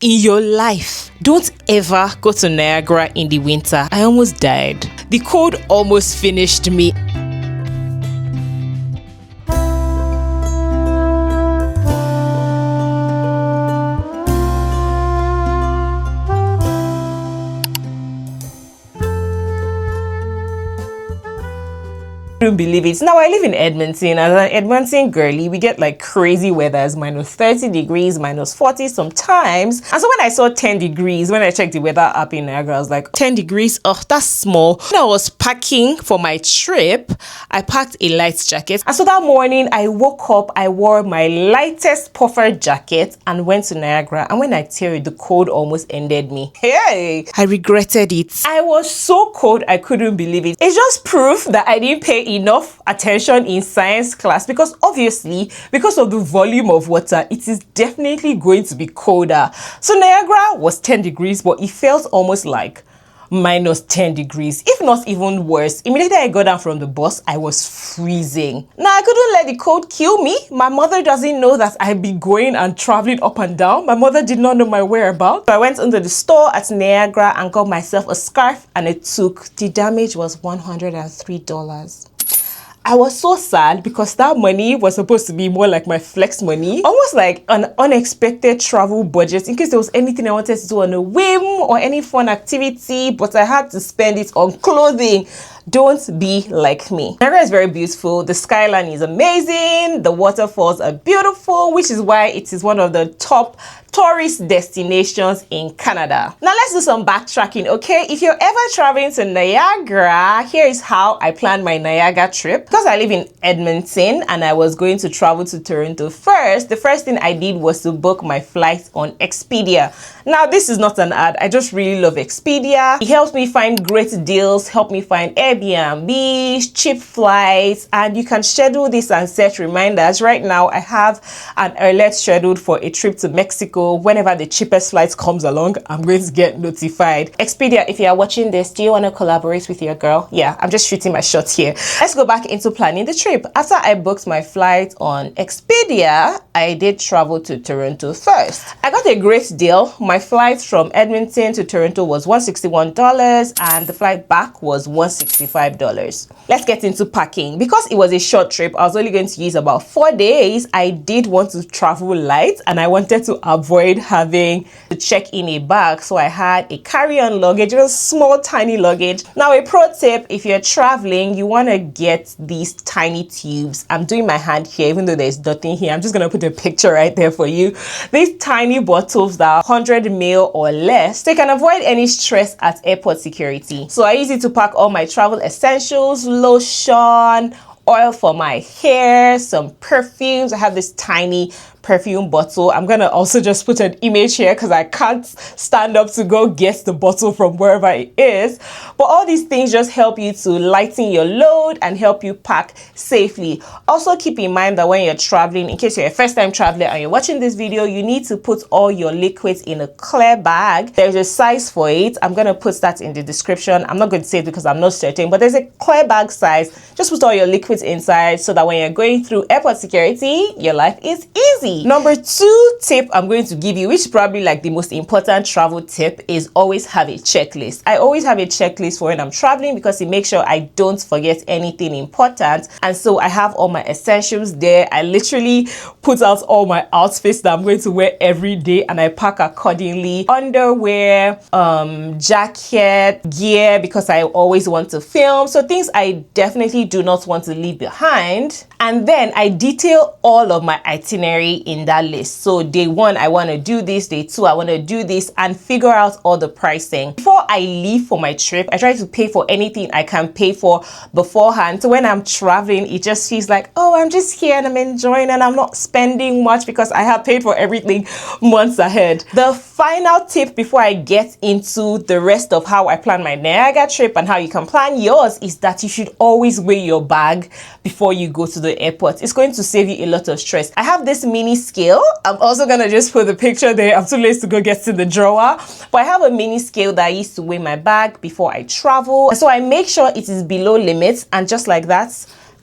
In your life, don't ever go to Niagara in the winter. I almost died. The cold almost finished me. Couldn't believe it. Now I live in Edmonton. As an Edmonton girly, we get like crazy weathers, minus 30 degrees, minus 40 sometimes. And so when I saw 10 degrees, when I checked the weather app in Niagara, I was like, 10 degrees? Oh, that's small. When I was packing for my trip, I packed a light jacket. And so that morning I woke up, I wore my lightest puffer jacket and went to Niagara. And when I tell you, the cold almost ended me. Hey, I regretted it. I was so cold, I couldn't believe it. It's just proof that I didn't pay enough attention in science class, because obviously because of the volume of water, it is definitely going to be colder. So Niagara was 10 degrees, but it felt almost like minus 10 degrees, if not even worse. Immediately I got down from the bus, I was freezing. Now I couldn't let the cold kill me. My mother doesn't know that I'd be going and traveling up and down. My mother did not know my whereabouts. So I went into the store at Niagara and got myself a scarf, and the damage was $103. I was so sad because that money was supposed to be more like my flex money, almost like an unexpected travel budget in case there was anything I wanted to do on a whim or any fun activity, but I had to spend it on clothing. Don't be like me. Niagara is very beautiful. The skyline is amazing. The waterfalls are beautiful, which is why it is one of the top tourist destinations in Canada. Now let's do some backtracking, okay? If you're ever traveling to Niagara, here is how I planned my Niagara trip. Because I live in Edmonton and I was going to travel to Toronto first, the first thing I did was to book my flight on Expedia. Now this is not an ad, I just really love Expedia. It helps me find great deals, help me find Airbnbs, cheap flights, and you can schedule this and set reminders. Right now I have an alert scheduled for a trip to Mexico. Whenever the cheapest flight comes along, I'm going to get notified. Expedia, if you are watching this, do you want to collaborate with your girl? Yeah, I'm just shooting my shot here. Let's go back into planning the trip. After I booked my flight on Expedia, I did travel to Toronto first. I got a great deal. My flight from Edmonton to Toronto was $161 and the flight back was $165. Let's get into packing. Because it was a short trip, I was only going to use about 4 days. I did want to travel light and I wanted to avoid having to check in a bag, so I had a carry-on luggage, just small tiny luggage. Now a pro tip, if you're traveling, you want to get these tiny tubes. I'm doing my hand here even though there's nothing here. I'm just gonna put a picture right there for you. These tiny bottles that are 100 ml or less, they can avoid any stress at airport security. So I use it to pack all my travel essentials, lotion, oil for my hair, some perfumes. I have this tiny perfume bottle. I'm gonna also just put an image here because I can't stand up to go get the bottle from wherever it is. But all these things just help you to lighten your load and help you pack safely. Also keep in mind that when you're traveling, in case you're a first time traveler and you're watching this video, you need to put all your liquids in a clear bag. There's a size for it. I'm gonna put that in the description. I'm not going to say it because I'm not certain, but there's a clear bag size. Just put all your liquids inside so that when you're going through airport security, your life is easy. Number 2 tip I'm going to give you, which is probably like the most important travel tip, is always have a checklist. I always have a checklist for when I'm traveling because it makes sure I don't forget anything important. And so I have all my essentials there. I literally put out all my outfits that I'm going to wear every day and I pack accordingly. Underwear, jacket, gear, because I always want to film. So things I definitely do not want to leave behind. And then I detail all of my itinerary in that list. So day 1, I want to do this. Day 2, I want to do this, and figure out all the pricing. Before I leave for my trip, I try to pay for anything I can pay for beforehand. So when I'm traveling, it just feels like, oh, I'm just here and I'm enjoying and I'm not spending much because I have paid for everything months ahead. The final tip before I get into the rest of how I plan my Niagara trip and how you can plan yours is that you should always weigh your bag before you go to the airport. It's going to save you a lot of stress. I have this mini scale. I'm also gonna just put the picture there. I'm too lazy to go get in the drawer, but I have a mini scale that I used to weigh my bag before I travel. So I make sure it is below limits, and just like that,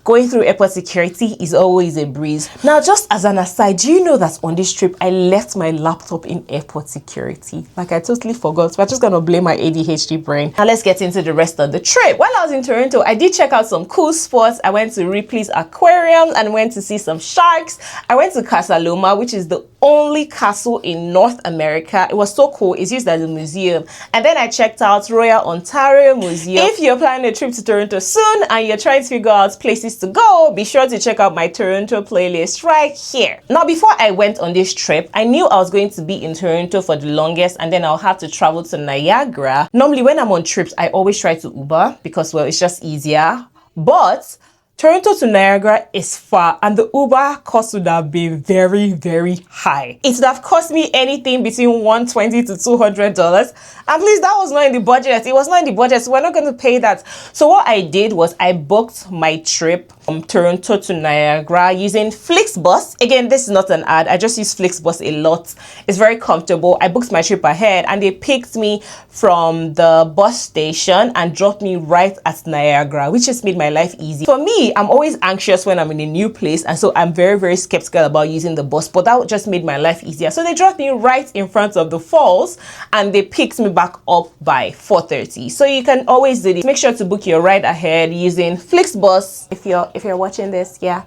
Going through airport security is always a breeze. Now, just as an aside, do you know that on this trip, I left my laptop in airport security? Like, I totally forgot. We're just gonna blame my ADHD brain. Now, let's get into the rest of the trip. While I was in Toronto, I did check out some cool spots. I went to Ripley's Aquarium and went to see some sharks. I went to Casa Loma, which is the only castle in North America. It was so cool. It's used as a museum. And then I checked out Royal Ontario Museum. If you're planning a trip to Toronto soon and you're trying to figure out places to go, be sure to check out my Toronto playlist right here. Now, before I went on this trip, I knew I was going to be in Toronto for the longest and then I'll have to travel to Niagara. Normally, when I'm on trips, I always try to Uber because, well, it's just easier. But Toronto to Niagara is far and the Uber cost would have been very, very high. It would have cost me anything between $120 to $200. And please, that was not in the budget. It was not in the budget, so we're not going to pay that. So what I did was I booked my trip from Toronto to Niagara using Flixbus. Again, this is not an ad. I just use Flixbus a lot. It's very comfortable. I booked my trip ahead and they picked me from the bus station and dropped me right at Niagara, which just made my life easy. For me, I'm always anxious when I'm in a new place, and so I'm very, very skeptical about using the bus, but that just made my life easier. So they dropped me right in front of the falls and they picked me back up by 4:30. So you can always do this. Make sure to book your ride ahead using Flixbus. If you're watching this, yeah,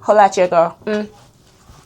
holla at your girl.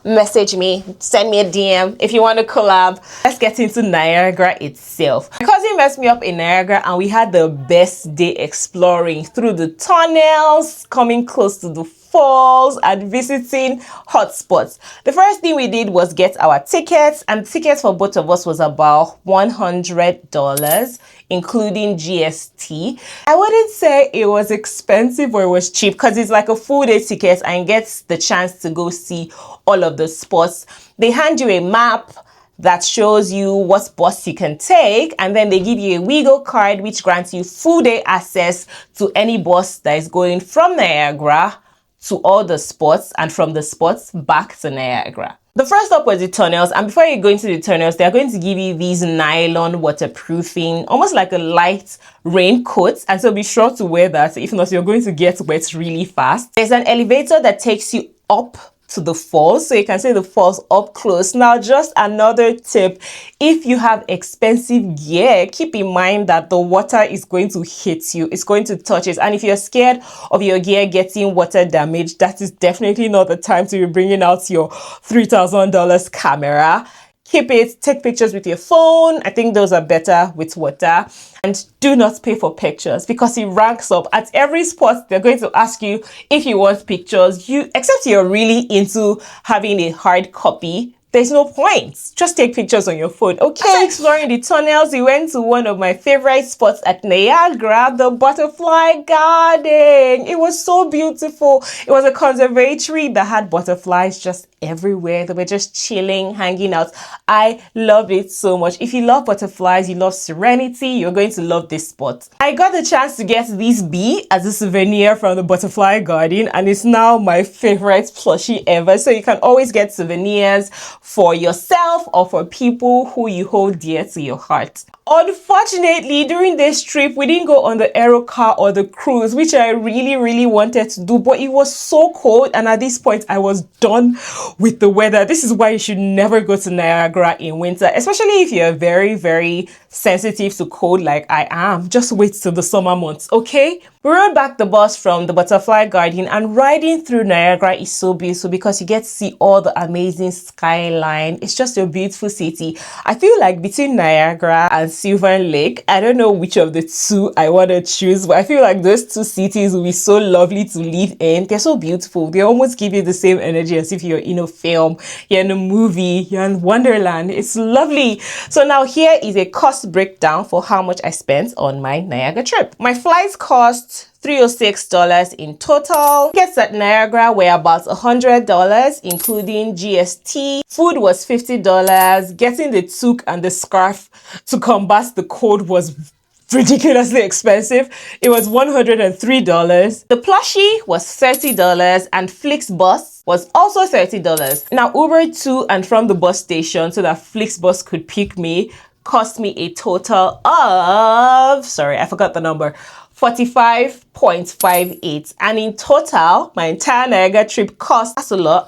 Message me, send me a DM if you want to collab. Let's get into Niagara itself. My cousin messed me up in Niagara and we had the best day exploring through the tunnels, coming close to the falls and visiting hotspots. The first thing we did was get our tickets, and tickets for both of us was about $100, including GST. I wouldn't say it was expensive or it was cheap because it's like a full day ticket and gets the chance to go see all of the spots. They hand you a map that shows you what bus you can take, and then they give you a Wiggle card which grants you full day access to any bus that is going from Niagara to all the spots and from the spots back to Niagara. The first stop was the tunnels, and before you go into the tunnels, they're going to give you these nylon waterproofing, almost like a light raincoat, and so be sure to wear that. If not, you're going to get wet really fast. There's an elevator that takes you up to the falls, so you can see the falls up close. Now, just another tip, if you have expensive gear, keep in mind that the water is going to hit you, it's going to touch it, and if you're scared of your gear getting water damage, that is definitely not the time to be bringing out your $3,000 camera. Keep it, take pictures with your phone. I think those are better with water. And do not pay for pictures because it ranks up. At every spot, they're going to ask you if you want pictures. Except you're really into having a hard copy, there's no point. Just take pictures on your phone, okay? After exploring the tunnels, we went to one of my favorite spots at Niagara, the Butterfly Garden. It was so beautiful. It was a conservatory that had butterflies just everywhere. They were just chilling, hanging out. I loved it so much. If you love butterflies, you love serenity, you're going to love this spot. I got the chance to get this bee as a souvenir from the Butterfly Garden, and it's now my favorite plushie ever. So you can always get souvenirs for yourself or for people who you hold dear to your heart. Unfortunately, during this trip, we didn't go on the aero car or the cruise, which I really, really wanted to do, but it was so cold, and at this point, I was done with the weather. This is why you should never go to Niagara in winter, especially if you're very, very sensitive to cold like I am. Just wait till the summer months, okay? We rode back the bus from the Butterfly Garden, and riding through Niagara is so beautiful because you get to see all the amazing skyline. It's just a beautiful city. I feel like between Niagara and Silver Lake, I don't know which of the two I want to choose, but I feel like those two cities will be so lovely to live in. They're so beautiful. They almost give you the same energy as if you're in a film, you're in a movie, you're in Wonderland. It's lovely. So now here is a cost breakdown for how much I spent on my Niagara trip. My flights cost $306 in total. Tickets at Niagara were about $100, including GST. Food was $50. Getting the toque and the scarf to combat the cold was ridiculously expensive. It was $103. The plushie was $30, and Flixbus was also $30. Now, Uber to and from the bus station so that Flixbus could pick me cost me a total of, sorry, I forgot the number, 45.58. And in total, my entire Niagara trip cost, that's a lot.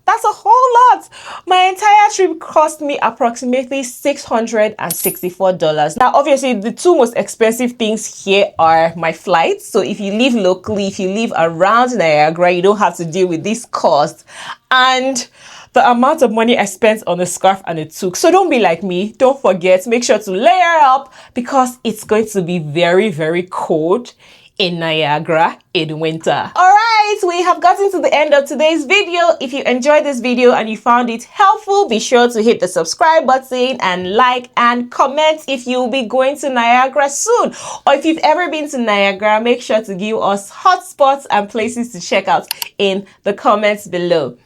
That's a whole lot. My entire trip cost me approximately $664. Now, obviously, the two most expensive things here are my flights. So if you live locally, if you live around Niagara, you don't have to deal with this cost. And the amount of money I spent on a scarf and a toque. So don't be like me. Don't forget, make sure to layer up because it's going to be very, very cold in Niagara in winter. All right, we have gotten to the end of today's video. If you enjoyed this video and you found it helpful, be sure to hit the subscribe button and like and comment if you'll be going to Niagara soon. Or if you've ever been to Niagara, make sure to give us hotspots and places to check out in the comments below.